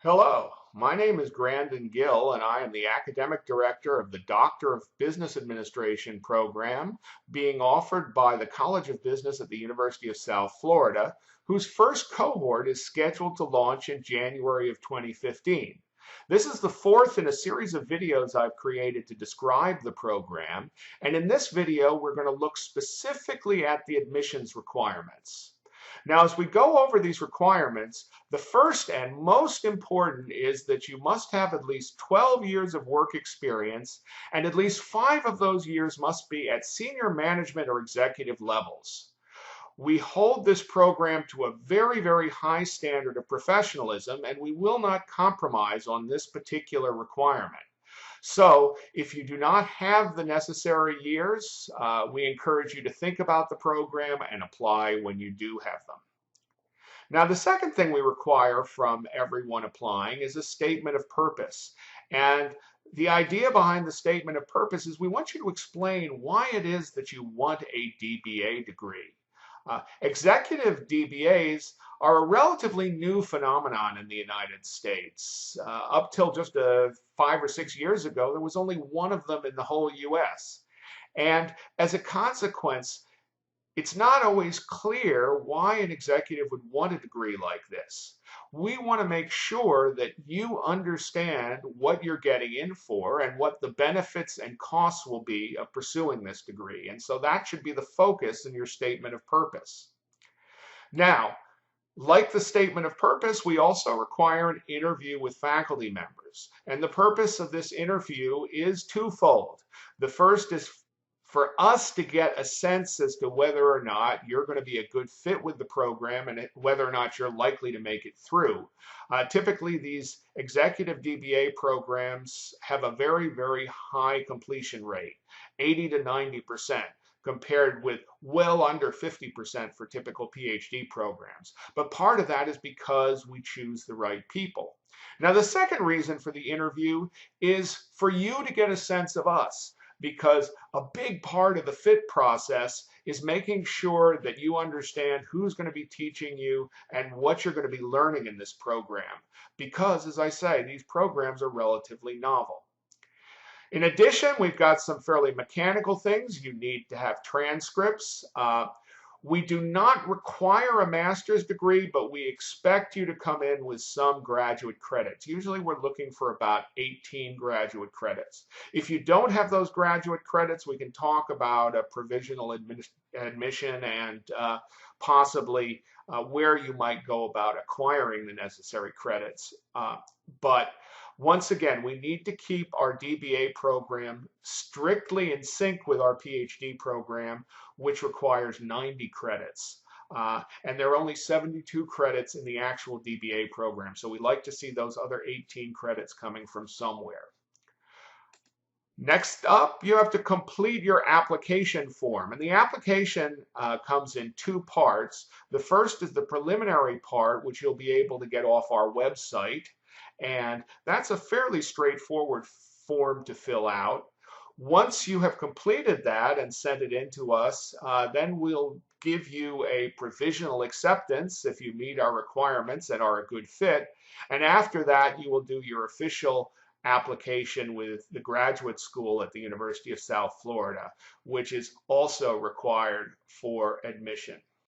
Hello, my name is Grandin Gill, and I am the Academic Director of the Doctor of Business Administration program being offered by the College of Business at the University of South Florida, whose first cohort is scheduled to launch in January of 2015. This is the fourth in a series of videos I've created to describe the program, and in this video we're going to look specifically at the admissions requirements. Now, as we go over these requirements, the first and most important is that you must have at least 12 years of work experience, and at least 5 of those years must be at senior management or executive levels. We hold this program to a very, very high standard of professionalism, and we will not compromise on this particular requirement. So if you do not have the necessary years, we encourage you to think about the program and apply when you do have them. Now, the second thing we require from everyone applying is a statement of purpose. And the idea behind the statement of purpose is we want you to explain why it is that you want a DBA degree. Executive DBAs are a relatively new phenomenon in the United States. Up till just 5 or 6 years ago, there was only one of them in the whole US. And as a consequence, it's not always clear why an executive would want a degree like this. We want to make sure that you understand what you're getting in for and what the benefits and costs will be of pursuing this degree. And so that should be the focus in your statement of purpose. Now, like the statement of purpose, we also require an interview with faculty members. And the purpose of this interview is twofold. The first is for us to get a sense as to whether or not you're going to be a good fit with the program and whether or not you're likely to make it through. Typically, these executive DBA programs have a very, very high completion rate, 80 to 90%, compared with well under 50% for typical PhD programs. But part of that is because we choose the right people. Now, the second reason for the interview is for you to get a sense of us, because a big part of the fit process is making sure that you understand who's going to be teaching you and what you're going to be learning in this program. Because, as I say, these programs are relatively novel. In addition, we've got some fairly mechanical things. You need to have transcripts. We do not require a master's degree, but we expect you to come in with some graduate credits. Usually we're looking for about 18 graduate credits. If you don't have those graduate credits, we can talk about a provisional admission and possibly where you might go about acquiring the necessary credits. But once again, we need to keep our DBA program strictly in sync with our PhD program, which requires 90 credits. And there are only 72 credits in the actual DBA program. So we like to see those other 18 credits coming from somewhere. Next up, you have to complete your application form. And the application comes in two parts. The first is the preliminary part, which you'll be able to get off our website. And that's a fairly straightforward form to fill out. Once you have completed that and sent it in to us, then we'll give you a provisional acceptance if you meet our requirements and are a good fit. And after that, you will do your official application with the graduate school at the University of South Florida, which is also required for admission.